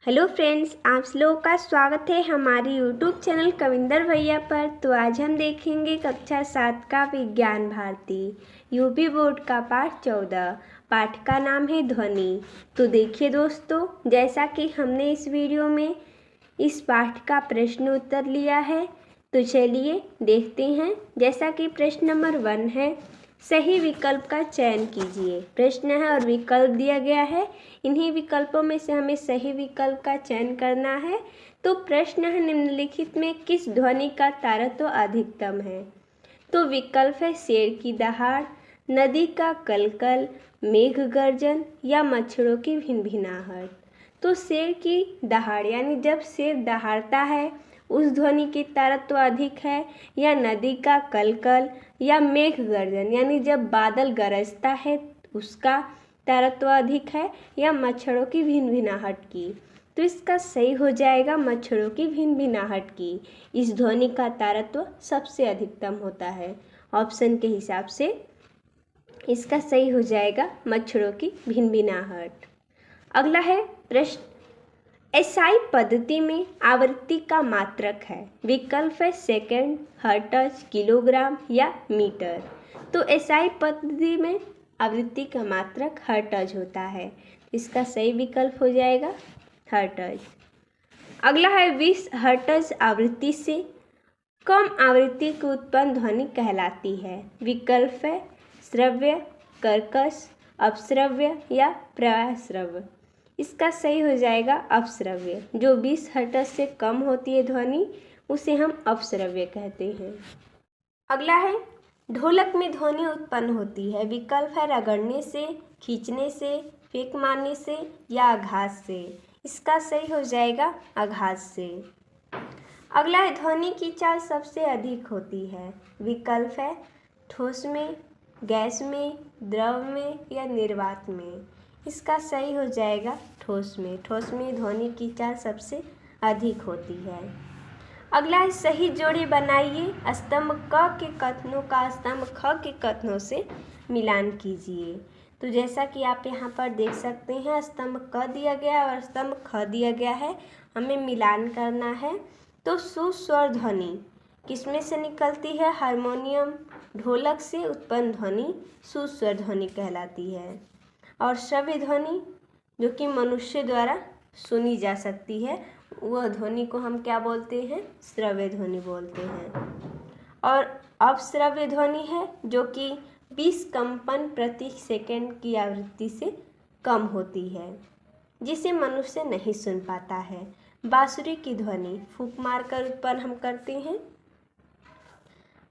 Hello friends, आप लोगों का स्वागत है हमारे यूट्यूब चैनल कविंदर भैया पर। तो आज हम देखेंगे कक्षा 7 का विज्ञान भारती यूपी बोर्ड का पाठ 14। पाठ का नाम है ध्वनि। तो देखिए दोस्तों, जैसा कि हमने इस वीडियो में इस पाठ का प्रश्न उत्तर लिया है, तो चलिए देखते हैं। जैसा कि प्रश्न नंबर 1 है, सही विकल्प का चयन कीजिए। प्रश्न है और विकल्प दिया गया है, इन्हीं विकल्पों में से हमें सही विकल्प का चयन करना है। तो प्रश्न है, निम्नलिखित में किस ध्वनि का तारतम्य अधिकतम है? तो विकल्प है शेर की दहाड़, नदी का कलकल, मेघ गर्जन या मच्छरों की भिनभिनाहट। तो शेर की दहाड़ यानी जब शेर दहाड़ता है उस ध्वनि की तारतम्य अधिक है, या नदी का कलकल या मेघ गर्जन यानी जब बादल गरजता है उसका तारतम्य अधिक है, या मच्छरों की भिनभिनाहट की। तो इसका सही हो जाएगा मच्छरों की भिनभिनाहट की। इस ध्वनि का तारतम्य सबसे अधिकतम होता है। ऑप्शन के हिसाब से इसका सही हो जाएगा मच्छरों की भिनभिनाहट। अगला है प्रश्न, एसआई पद्धति में आवृत्ति का मात्रक है। विकल्प है सेकंड, हर्ट्ज, किलोग्राम या मीटर। तो एसआई पद्धति में आवृत्ति का मात्रक हर्ट्ज होता है। इसका सही विकल्प हो जाएगा हर्ट्ज। अगला है 20 हर्ट्ज आवृत्ति से कम आवृत्ति की उत्पन्न ध्वनि कहलाती है। विकल्प है श्रव्य, कर्कश, अपश्रव्य या प्रश्रव्य। इसका सही हो जाएगा अपश्रव्य। जो 20 हर्ट्ज से कम होती है ध्वनि उसे हम अपश्रव्य कहते हैं। अगला है ढोलक में ध्वनि उत्पन्न होती है। विकल्प है रगड़ने से, खींचने से, फेंक मारने से या आघात से। इसका सही हो जाएगा आघात से। अगला है ध्वनि की चाल सबसे अधिक होती है। विकल्प है ठोस में, गैस में, द्रव में या निर्वात में। इसका सही हो जाएगा ठोस में। ठोस में ध्वनि की चाल सबसे अधिक होती है। अगला है सही जोड़ी बनाइए। स्तंभ क के कथनों का स्तंभ ख के कथनों से मिलान कीजिए। तो जैसा कि आप यहाँ पर देख सकते हैं, स्तंभ क दिया गया और स्तंभ ख दिया गया है, हमें मिलान करना है। तो सुस्वर ध्वनि किसमें से निकलती है? हारमोनियम, ढोलक से उत्पन्न ध्वनि सुस्वर ध्वनि कहलाती है। और श्रव्य ध्वनि जो कि मनुष्य द्वारा सुनी जा सकती है, वह ध्वनि को हम क्या बोलते हैं? श्रव्य ध्वनि बोलते हैं। और अपश्रव्य ध्वनि है जो कि 20 कंपन प्रति सेकंड की आवृत्ति से कम होती है, जिसे मनुष्य नहीं सुन पाता है। बांसुरी की ध्वनि फूंक मारकर उत्पन्न हम करते हैं।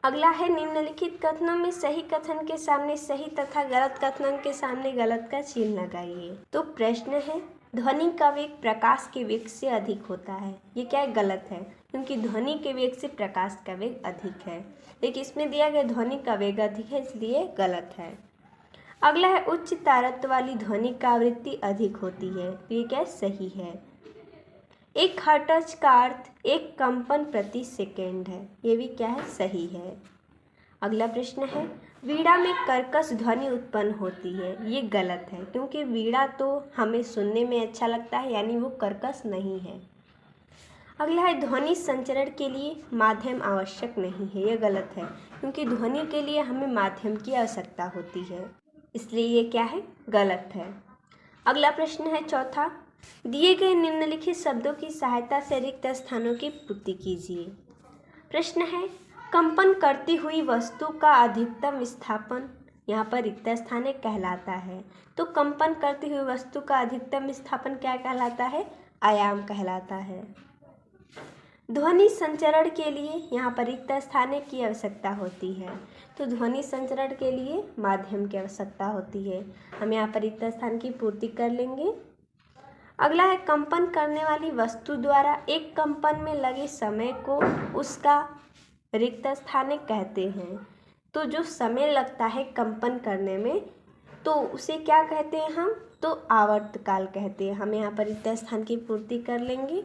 अगला है निम्नलिखित कथनों में सही कथन के सामने सही तथा गलत कथन के सामने गलत का चिन्ह लगाइए। तो प्रश्न है ध्वनि का वेग प्रकाश के वेग से अधिक होता है। ये क्या है? गलत है, क्योंकि ध्वनि के वेग से प्रकाश का वेग अधिक है। लेकिन इसमें दिया गया ध्वनि का वेग अधिक है, इसलिए गलत है। अगला है उच्च तारतम्य वाली ध्वनि का आवृत्ति अधिक होती है। ये क्या? सही है। 1 हर्ट्ज का अर्थ 1 कंपन प्रति सेकेंड है। ये भी क्या है? सही है। अगला प्रश्न है वीणा में कर्कश ध्वनि उत्पन्न होती है। ये गलत है, क्योंकि वीणा तो हमें सुनने में अच्छा लगता है, यानी वो कर्कश नहीं है। अगला है ध्वनि संचरण के लिए माध्यम आवश्यक नहीं है। ये गलत है, क्योंकि ध्वनि के लिए हमें माध्यम की आवश्यकता होती है, इसलिए ये क्या है? गलत है। अगला प्रश्न है चौथा, दिए गए निम्नलिखित शब्दों की सहायता से रिक्त स्थानों की पूर्ति कीजिए। प्रश्न है कंपन करती हुई वस्तु का अधिकतम विस्थापन, यहाँ पर रिक्त स्थान कहलाता है। तो कंपन करती हुई वस्तु का अधिकतम विस्थापन क्या कहलाता है? आयाम कहलाता है। ध्वनि संचरण के लिए यहाँ पर रिक्त स्थान की आवश्यकता होती है। तो ध्वनि संचरण के लिए माध्यम की आवश्यकता होती है। हम यहाँ पर रिक्त स्थान की पूर्ति कर लेंगे। अगला है कंपन करने वाली वस्तु द्वारा एक कंपन में लगे समय को उसका रिक्त स्थान कहते हैं। तो जो समय लगता है कंपन करने में, तो उसे क्या कहते हैं हम? तो आवर्तकाल कहते हैं। हम यहाँ पर रिक्त स्थान की पूर्ति कर लेंगे।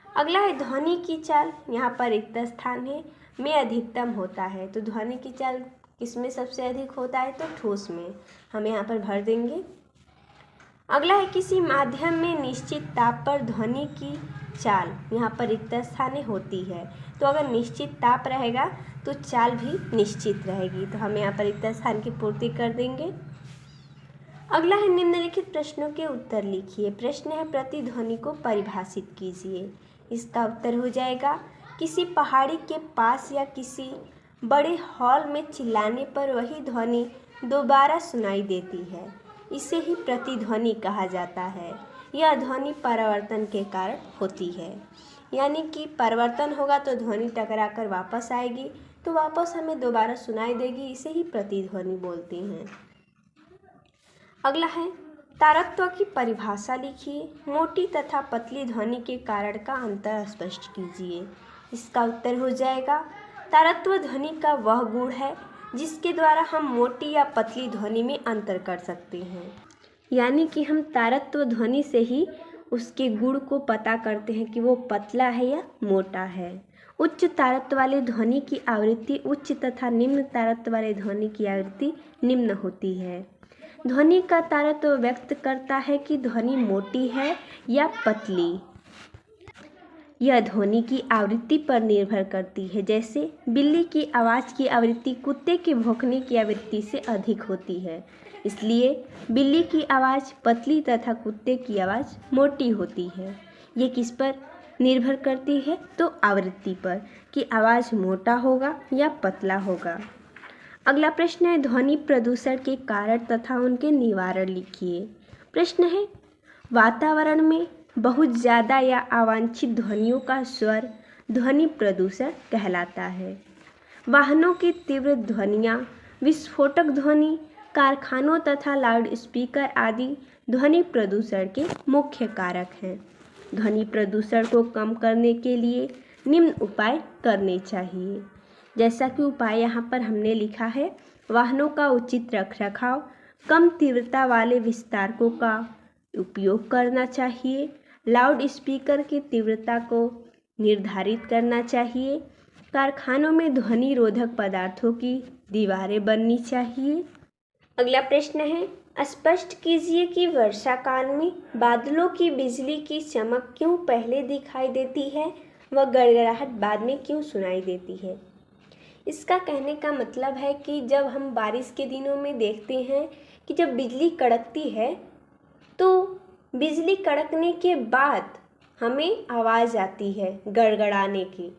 अगला है ध्वनि की चाल, यहाँ पर रिक्त स्थान है में अधिकतम होता है। तो ध्वनि की चाल किसमें सबसे अधिक होता है? तो ठोस में। हम यहाँ पर भर देंगे। अगला है किसी माध्यम में निश्चित ताप पर ध्वनि की चाल यहाँ पर रिक्त स्थानें होती है। तो अगर निश्चित ताप रहेगा तो चाल भी निश्चित रहेगी, तो हम यहाँ पर रिक्त स्थान की पूर्ति कर देंगे। अगला है निम्नलिखित प्रश्नों के उत्तर लिखिए। प्रश्न है प्रतिध्वनि को परिभाषित कीजिए। इसका उत्तर हो जाएगा किसी पहाड़ी के पास या किसी बड़े हॉल में चिल्लाने पर वही ध्वनि दोबारा सुनाई देती है, इसे ही प्रतिध्वनि कहा जाता है। यह ध्वनि परावर्तन के कारण होती है, यानी कि परिवर्तन होगा तो ध्वनि टकरा कर वापस आएगी, तो वापस हमें दोबारा सुनाई देगी, इसे ही प्रतिध्वनि बोलते हैं। अगला है तारत्व की परिभाषा लिखिए। मोटी तथा पतली ध्वनि के कारण का अंतर स्पष्ट कीजिए। इसका उत्तर हो जाएगा तारत्व ध्वनि का वह गुण है जिसके द्वारा हम मोटी या पतली ध्वनि में अंतर कर सकते हैं, यानी कि हम तारत्व ध्वनि से ही उसके गुण को पता करते हैं कि वो पतला है या मोटा है। उच्च तारत्व वाले ध्वनि की आवृत्ति उच्च तथा निम्न तारत्व वाले ध्वनि की आवृत्ति निम्न होती है। ध्वनि का तारत्व व्यक्त करता है कि ध्वनि मोटी है या पतली। यह ध्वनि की आवृत्ति पर निर्भर करती है, जैसे बिल्ली की आवाज़ की आवृत्ति कुत्ते के भौंकने की आवृत्ति से अधिक होती है, इसलिए बिल्ली की आवाज़ पतली तथा कुत्ते की आवाज़ मोटी होती है। ये किस पर निर्भर करती है? तो आवृत्ति पर, कि आवाज़ मोटा होगा या पतला होगा। अगला प्रश्न है ध्वनि प्रदूषण के कारण तथा उनके निवारण लिखिए। प्रश्न है वातावरण में बहुत ज़्यादा या अवांछित ध्वनियों का स्वर ध्वनि प्रदूषण कहलाता है। वाहनों की तीव्र ध्वनियाँ, विस्फोटक ध्वनि, कारखानों तथा लाउड स्पीकर आदि ध्वनि प्रदूषण के मुख्य कारक हैं। ध्वनि प्रदूषण को कम करने के लिए निम्न उपाय करने चाहिए। जैसा कि उपाय यहाँ पर हमने लिखा है, वाहनों का उचित रखरखाव, कम तीव्रता वाले विस्तारकों का उपयोग करना चाहिए, लाउड स्पीकर की तीव्रता को निर्धारित करना चाहिए, कारखानों में ध्वनि रोधक पदार्थों की दीवारें बननी चाहिए। अगला प्रश्न है स्पष्ट कीजिए कि वर्षा काल में बादलों की बिजली की चमक क्यों पहले दिखाई देती है व गड़गड़ाहट बाद में क्यों सुनाई देती है। इसका कहने का मतलब है कि जब हम बारिश के दिनों में देखते हैं कि जब बिजली कड़कती है तो बिजली कड़कने के बाद हमें आवाज़ आती है गड़गड़ाने की,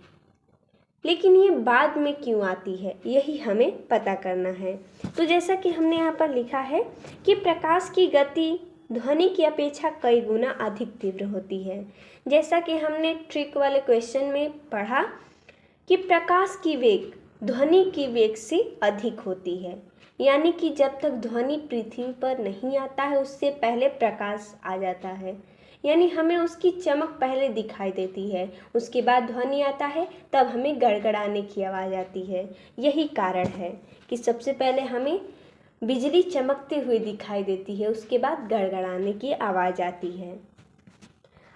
लेकिन ये बाद में क्यों आती है, यही हमें पता करना है। तो जैसा कि हमने यहाँ पर लिखा है कि प्रकाश की गति ध्वनि की अपेक्षा कई गुना अधिक तीव्र होती है। जैसा कि हमने ट्रिक वाले क्वेश्चन में पढ़ा कि प्रकाश की वेग ध्वनि की वेग से अधिक होती है, यानी कि जब तक ध्वनि पृथ्वी पर नहीं आता है उससे पहले प्रकाश आ जाता है, यानी हमें उसकी चमक पहले दिखाई देती है, उसके बाद ध्वनि आता है तब हमें गड़गड़ाने की आवाज़ आती है। यही कारण है कि सबसे पहले हमें बिजली चमकते हुए दिखाई देती है, उसके बाद गड़गड़ाने की आवाज़ आती है।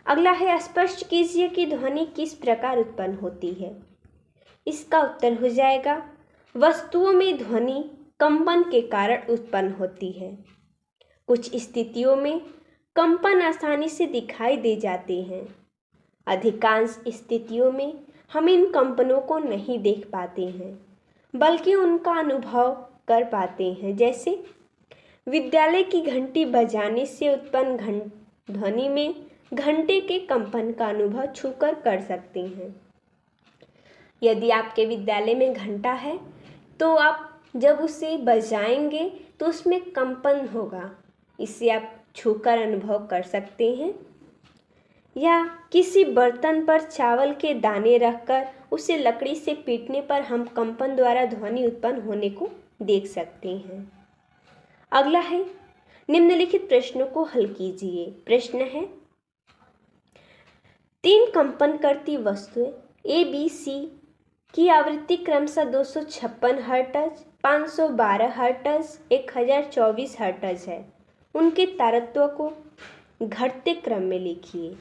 अगला है स्पष्ट कीजिए कि ध्वनि किस प्रकार उत्पन्न होती है। इसका उत्तर हो जाएगा वस्तुओं में ध्वनि कंपन के कारण उत्पन्न होती है। कुछ स्थितियों में कंपन आसानी से दिखाई दे जाते हैं, अधिकांश स्थितियों में हम इन कंपनों को नहीं देख पाते हैं बल्कि उनका अनुभव कर पाते हैं। जैसे विद्यालय की घंटी बजाने से उत्पन्न ध्वनि में घंटे के कंपन का अनुभव छूकर कर सकते हैं। यदि आपके विद्यालय में घंटा है तो आप जब उसे बजाएंगे तो उसमें कंपन होगा, इससे आप छूकर अनुभव कर सकते हैं। या किसी बर्तन पर चावल के दाने रखकर उसे लकड़ी से पीटने पर हम कंपन द्वारा ध्वनि उत्पन्न होने को देख सकते हैं। अगला है निम्नलिखित प्रश्नों को हल कीजिए। प्रश्न है 3 कंपन करती वस्तुएं ए बी सी की आवृत्ति क्रमशः 256 हर्ट्ज, 512 हर्ट्ज, 1024 हर्ट्ज है। उनके तारत्व को घटते क्रम में लिखिए।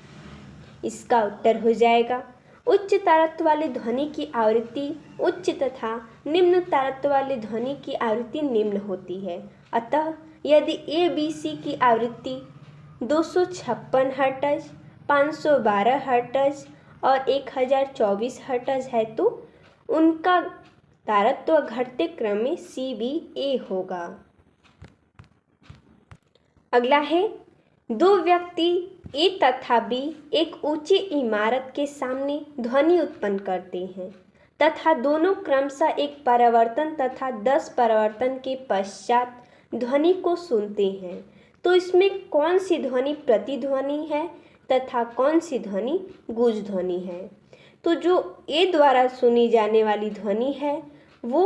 इसका उत्तर हो जाएगा उच्च तारत्व वाली ध्वनि की आवृत्ति उच्च तथा निम्न तारत्व वाली ध्वनि की आवृत्ति निम्न होती है। अतः यदि ए बी सी की आवृत्ति 256 हर्ट्ज, 512 हर्ट्ज और 1024 हर्ट्ज है तो उनका तारत्व घटते क्रम में CBA होगा। अगला है, दो व्यक्ति A तथा B एक ऊंची इमारत के सामने ध्वनि उत्पन्न करते हैं तथा दोनों क्रमशः एक परावर्तन तथा 10 परावर्तन के पश्चात ध्वनि को सुनते हैं, तो इसमें कौन सी ध्वनि प्रतिध्वनि है तथा कौन सी ध्वनि गूंज ध्वनि है। तो जो A द्वारा सुनी जाने वाली ध्वनि है वो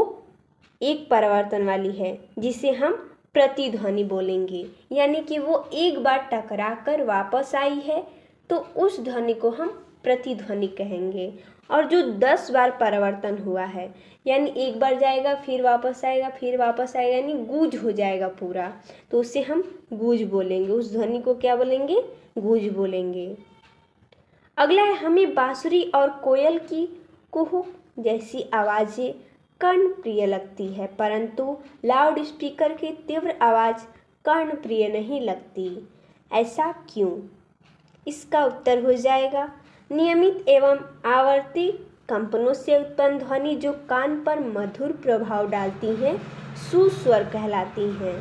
एक परावर्तन वाली है जिसे हम प्रतिध्वनि बोलेंगे, यानी कि वो एक बार टकराकर वापस आई है तो उस ध्वनि को हम प्रतिध्वनि कहेंगे। और जो 10 बार परावर्तन हुआ है, यानी एक बार जाएगा फिर वापस आएगा फिर वापस आएगा, यानी गूंज हो जाएगा पूरा, तो उसे हम गूंज बोलेंगे। उस ध्वनि को क्या बोलेंगे? गूंज बोलेंगे। अगला है, हमें बांसुरी और कोयल की कुहू जैसी आवाज़ें कर्णप्रिय लगती है परंतु लाउड स्पीकर की तीव्र आवाज़ कर्णप्रिय नहीं लगती, ऐसा क्यों? इसका उत्तर हो जाएगा, नियमित एवं आवर्ती कंपनों से उत्पन्न ध्वनि जो कान पर मधुर प्रभाव डालती हैं सुस्वर कहलाती हैं।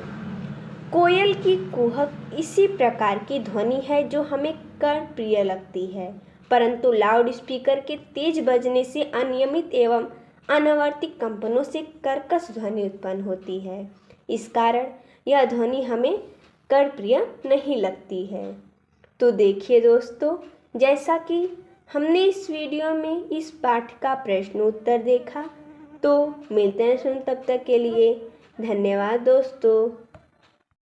कोयल की कुहक इसी प्रकार की ध्वनि है जो हमें कर्णप्रिय लगती है परंतु लाउड स्पीकर के तेज बजने से अनियमित एवं अनावर्ती कंपनों से कर्कश ध्वनि उत्पन्न होती है। इस कारण यह ध्वनि हमें कर्णप्रिय नहीं लगती है। तो देखिए दोस्तों, जैसा कि हमने इस वीडियो में इस पाठ का प्रश्न उत्तर देखा, तो मिलते हैं तब तक के लिए धन्यवाद दोस्तों।